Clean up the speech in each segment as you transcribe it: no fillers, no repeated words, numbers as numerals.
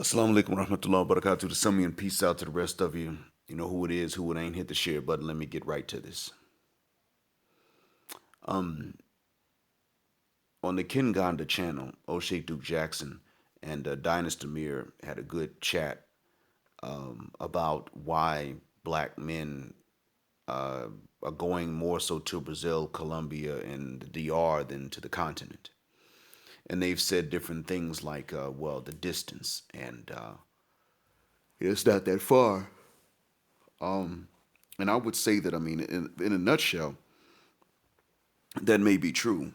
Assalamu alaikum warahmatullahi wabarakatuh. To some of you and peace out to the rest of you. You know who it is, who it ain't. Hit the share button. Let me get right to this. Um, on the Kenganda channel, O'Shea Duke Jackson and Dynast Amir had a good chat about why black men are going more so to Brazil, Colombia, and the DR than to the continent. And they've said different things like, well, the distance, and it's not that far. And I would say that, I mean, in a nutshell, that may be true.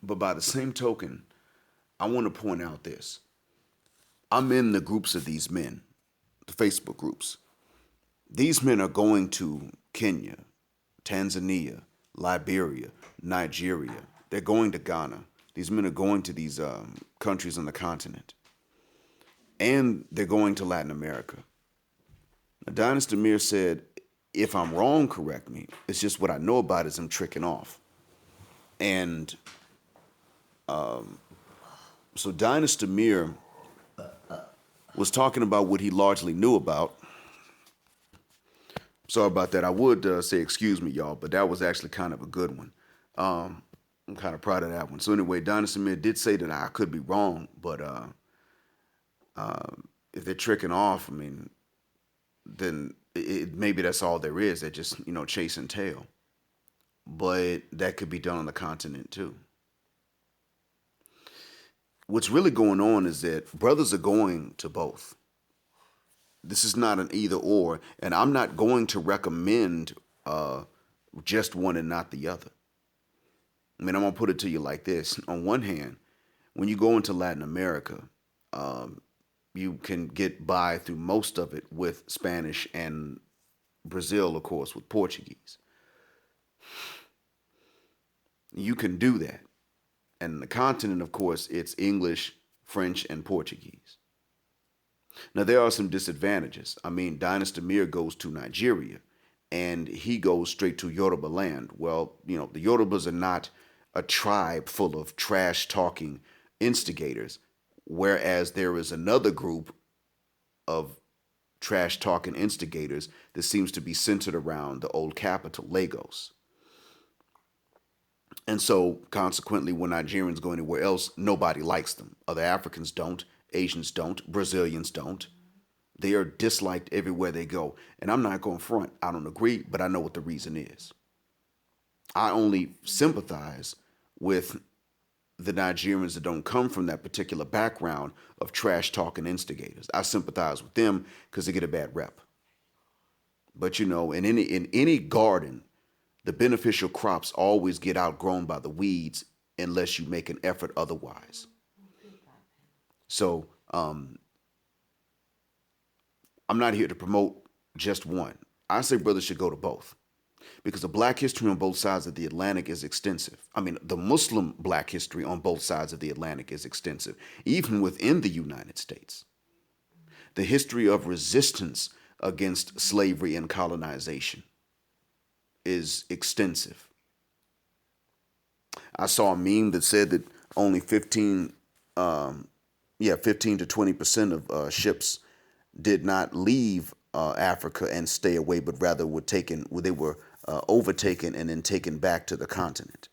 But by the same token, I want to point out this. I'm in the groups of these men, the Facebook groups. These men are going to Kenya, Tanzania, Liberia, Nigeria. They're going to Ghana. These men are going to these countries on the continent. And they're going to Latin America. Now, Dynast Amir said, if I'm wrong, correct me. It's just what I know about is I'm tricking off. And so Dynast Amir was talking about what he largely knew about. Sorry about that. I would say excuse me, y'all, but that was actually kind of a good one. I'm kind of proud of that one. So anyway, Dynast Amir did say that I could be wrong, but if they're tricking off, I mean, then maybe that's all there is. They're just, chasing tail. But that could be done on the continent too. What's really going on is that brothers are going to both. This is not an either or, and I'm not going to recommend just one and not the other. I mean, I'm gonna put it to you like this. On one hand, when you go into Latin America, you can get by through most of it with Spanish and Brazil, of course, with Portuguese. You can do that. And the continent, of course, it's English, French, and Portuguese. Now, there are some disadvantages. I mean, Dynast Amir goes to Nigeria, and he goes straight to Yoruba land. Well, the Yorubas are not a tribe full of trash-talking instigators, whereas there is another group of trash-talking instigators that seems to be centered around the old capital, Lagos. And so, consequently, when Nigerians go anywhere else, nobody likes them. Other Africans don't, Asians don't, Brazilians don't. They are disliked everywhere they go. And I'm not going front. I don't agree, but I know what the reason is. I only sympathize with the Nigerians that don't come from that particular background of trash talking instigators. I sympathize with them because they get a bad rep. But in any garden, the beneficial crops always get outgrown by the weeds unless you make an effort otherwise. So I'm not here to promote just one. I say brothers should go to both because the black history on both sides of the Atlantic is extensive. I mean, the Muslim black history on both sides of the Atlantic is extensive, even within the United States. The history of resistance against slavery and colonization is extensive. I saw a meme that said that only 15 to 20% of ships did not leave Africa and stay away, but rather they were overtaken and then taken back to the continent.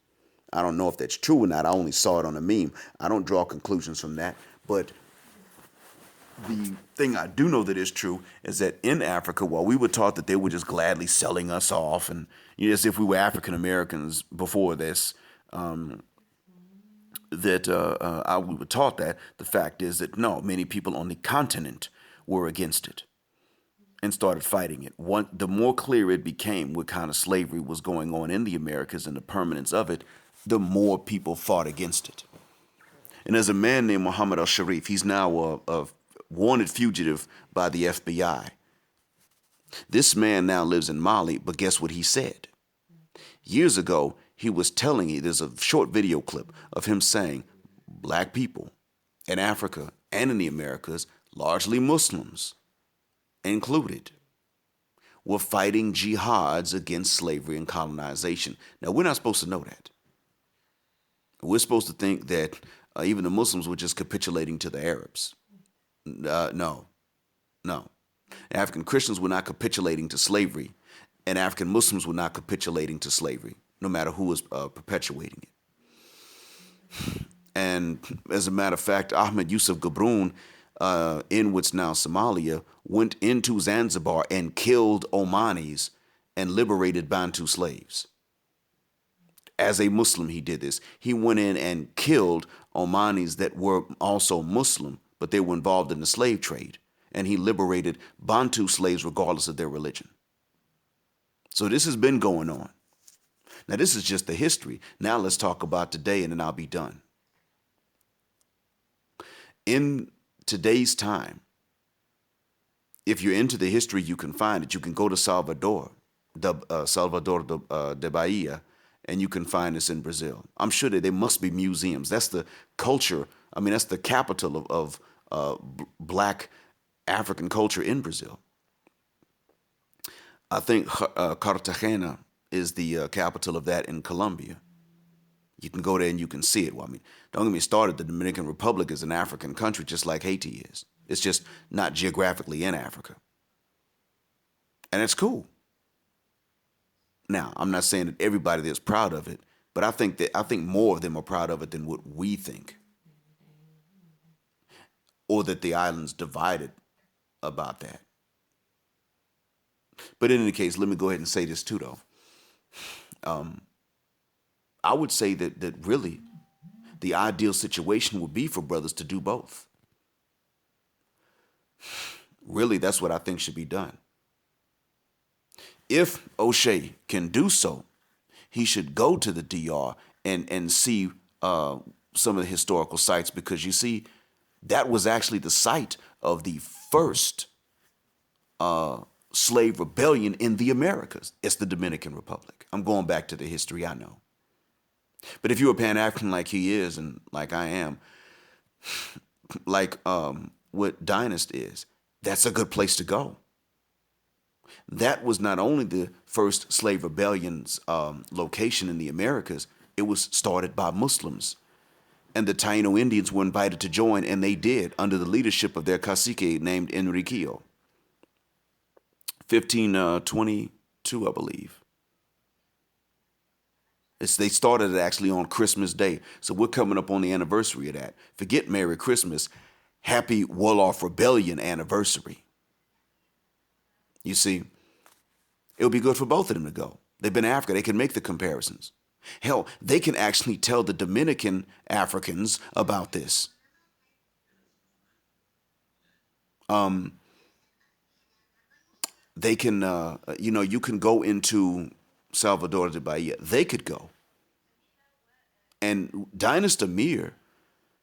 I don't know if that's true or not. I only saw it on a meme. I don't draw conclusions from that. But the thing I do know that is true is that in Africa, while we were taught that they were just gladly selling us off, and as if we were African Americans before this, we were taught that. The fact is that no, many people on the continent were against it and started fighting it. The more clear it became what kind of slavery was going on in the Americas and the permanence of it, the more people fought against it. And there's a man named Muhammad al-Sharif. He's now a wanted fugitive by the FBI. This man now lives in Mali, but guess what he said? Years ago, he was telling you, there's a short video clip of him saying, black people in Africa and in the Americas, largely Muslims included, were fighting jihads against slavery and colonization. Now, we're not supposed to know that. We're supposed to think that Even the Muslims were just capitulating to the Arabs. No, no. African Christians were not capitulating to slavery, and African Muslims were not capitulating to slavery, no matter who was perpetuating it. And as a matter of fact, Ahmed Yusuf Gabroon, in what's now Somalia, went into Zanzibar and killed Omanis and liberated Bantu slaves. As a Muslim, he did this. He went in and killed Omanis that were also Muslim, but they were involved in the slave trade. And he liberated Bantu slaves regardless of their religion. So this has been going on. Now, this is just the history. Now let's talk about today, and then I'll be done. In today's time, if you're into the history, you can find it. You can go to Salvador de Bahia, and you can find this in Brazil. I'm sure that there must be museums. That's the culture. I mean, that's the capital of black African culture in Brazil. I think Cartagena is the capital of that in Colombia. You can go there and you can see it. Well, I mean, don't get me started. The Dominican Republic is an African country just like Haiti is. It's just not geographically in Africa. And it's cool. Now, I'm not saying that everybody there's proud of it, but I think more of them are proud of it than what we think. Or that the island's divided about that. But in any case, let me go ahead and say this too, though. I would say that really the ideal situation would be for brothers to do both. Really, that's what I think should be done. If Oshay can do so, he should go to the DR and see some of the historical sites, because you see, that was actually the site of the first slave rebellion in the Americas. It's the Dominican Republic. I'm going back to the history, I know. But if you're a Pan-African like he is and like I am, like what Dynast is, that's a good place to go. That was not only the first slave rebellion's location in the Americas, it was started by Muslims. And the Taino Indians were invited to join, and they did, under the leadership of their cacique named Enriquillo. 1522, I believe. They started it actually on Christmas Day. So we're coming up on the anniversary of that. Forget Merry Christmas. Happy Wolof Rebellion anniversary. You see, it would be good for both of them to go. They've been to Africa. They can make the comparisons. Hell, they can actually tell the Dominican Africans about this. They can, you can go into Salvador de Bahia. They could go. And Dynast Amir,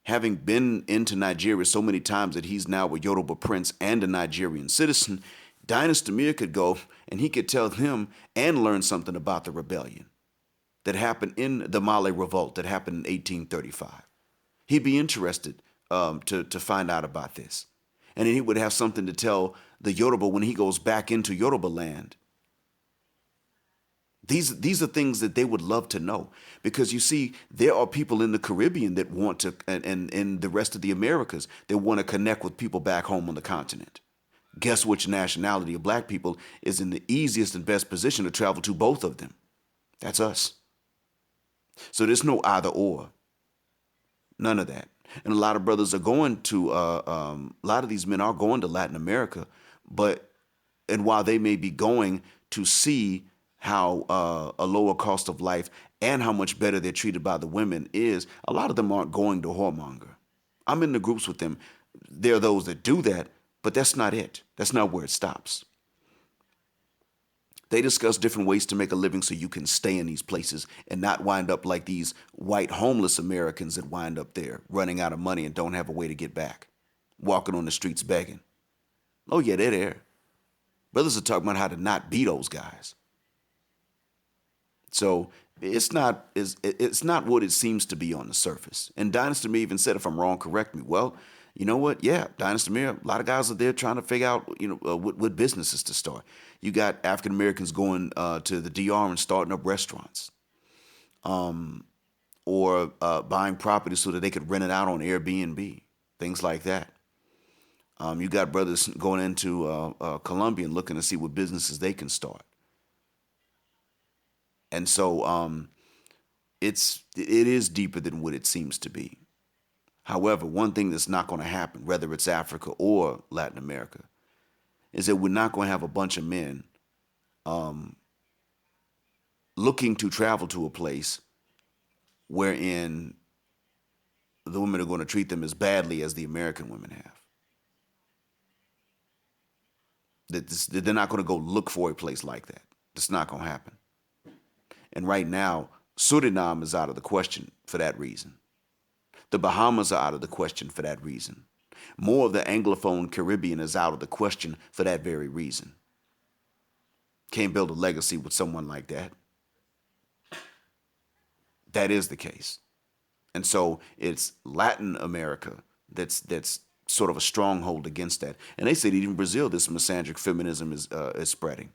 having been into Nigeria so many times that he's now a Yoruba prince and a Nigerian citizen, Dynast Amir could go and he could tell them and learn something about the rebellion that happened in the Male Revolt that happened in 1835. He'd be interested to find out about this. And then he would have something to tell the Yoruba when he goes back into Yoruba land. These are things that they would love to know, because you see, there are people in the Caribbean that want to, and in the rest of the Americas, that want to connect with people back home on the continent. Guess which nationality of black people is in the easiest and best position to travel to both of them? That's us. So there's no either or. None of that. And a lot of brothers are going to, a lot of these men are going to Latin America, and while they may be going to see how a lower cost of life and how much better they're treated by the women is, a lot of them aren't going to whoremonger. I'm in the groups with them. There are those that do that, but that's not it. That's not where it stops. They discuss different ways to make a living so you can stay in these places and not wind up like these white homeless Americans that wind up there running out of money and don't have a way to get back, walking on the streets begging. Oh yeah, they're there. Brothers are talking about how to not be those guys. So it's not what it seems to be on the surface. And Dynast Amir even said, if I'm wrong, correct me. Well, you know what? Yeah, Dynast Amir, a lot of guys are there trying to figure out, what businesses to start. You got African Americans going to the DR and starting up restaurants. or buying property so that they could rent it out on Airbnb, things like that. You got brothers going into Colombia and looking to see what businesses they can start. And so it is deeper than what it seems to be. However, one thing that's not going to happen, whether it's Africa or Latin America, is that we're not going to have a bunch of men looking to travel to a place wherein the women are going to treat them as badly as the American women have. They're not going to go look for a place like that. It's not going to happen. And right now, Suriname is out of the question for that reason. The Bahamas are out of the question for that reason. More of the Anglophone Caribbean is out of the question for that very reason. Can't build a legacy with someone like that. That is the case. And so it's Latin America that's sort of a stronghold against that. And they say that even in Brazil, this misandric feminism is spreading.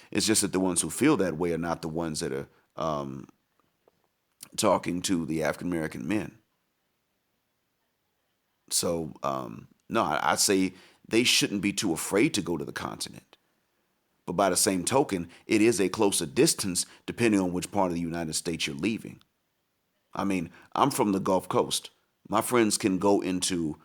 It's just that the ones who feel that way are not the ones that are talking to the African American men. So, no, I say they shouldn't be too afraid to go to the continent. But by the same token, it is a closer distance depending on which part of the United States you're leaving. I mean, I'm from the Gulf Coast. My friends can go into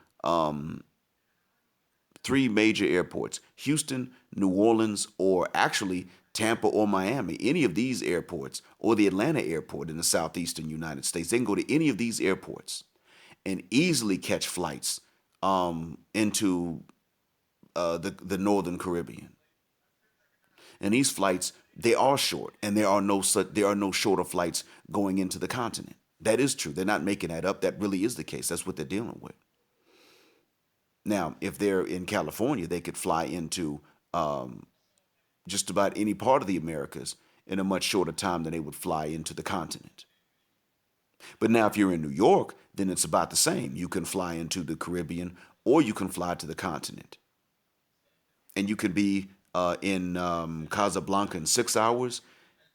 3 major airports: Houston, New Orleans, or actually Tampa or Miami. Any of these airports, or the Atlanta airport in the southeastern United States. They can go to any of these airports and easily catch flights into the Northern Caribbean. And these flights, they are short, and there are no shorter flights going into the continent. That is true. They're not making that up. That really is the case. That's what they're dealing with. Now, if they're in California, they could fly into just about any part of the Americas in a much shorter time than they would fly into the continent. But now, if you're in New York, then it's about the same. You can fly into the Caribbean, or you can fly to the continent. And you could be in Casablanca in 6 hours.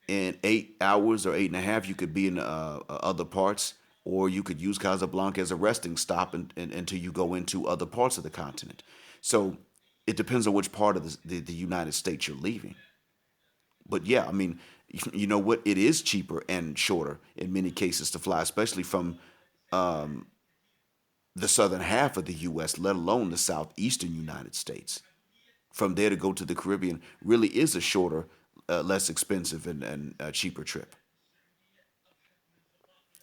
In 8 hours or 8.5, you could be in other parts, or you could use Casablanca as a resting stop until you go into other parts of the continent. So it depends on which part of the United States you're leaving. But yeah, I mean, you know what? It is cheaper and shorter in many cases to fly, especially from the southern half of the U.S., let alone the southeastern United States. From there to go to the Caribbean really is a shorter, less expensive, and cheaper trip.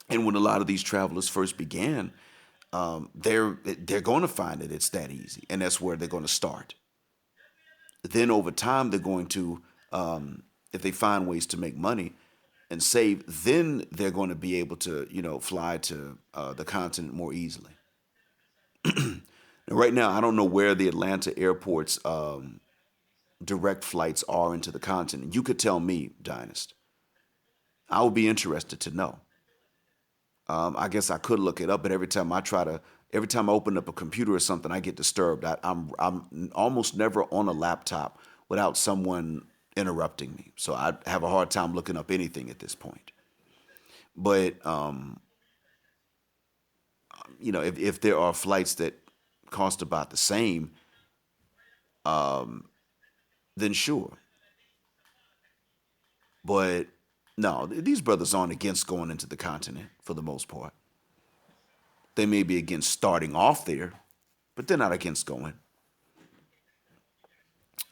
And when a lot of these travelers first began, they're going to find that it's that easy, and that's where they're going to start. Then over time, they're going to, if they find ways to make money and save, then they're going to be able to, fly to the continent more easily. Now, right now, I don't know where the Atlanta airport's direct flights are into the continent. You could tell me, Dynast. I would be interested to know. I guess I could look it up, but every time I open up a computer or something, I get disturbed. I'm almost never on a laptop without someone interrupting me. So I have a hard time looking up anything at this point. But if there are flights that cost about the same, then sure. But no, these brothers aren't against going into the continent for the most part. They may be against starting off there, but they're not against going.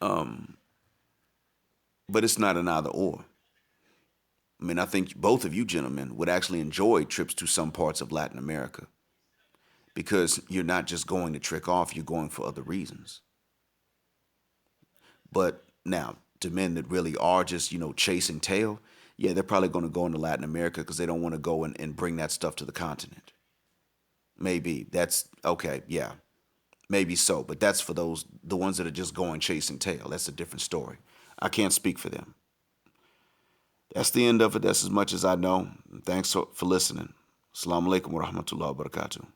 But it's not an either or. I mean, I think both of you gentlemen would actually enjoy trips to some parts of Latin America because you're not just going to trick off, you're going for other reasons. But now, to men that really are just, chasing tail, yeah, they're probably going to go into Latin America because they don't want to go and bring that stuff to the continent. Maybe. That's okay, yeah. Maybe so. But that's for the ones that are just going chasing tail. That's a different story. I can't speak for them. That's the end of it. That's as much as I know. Thanks for listening. Assalamu alaikum wa rahmatullahi wa barakatuh.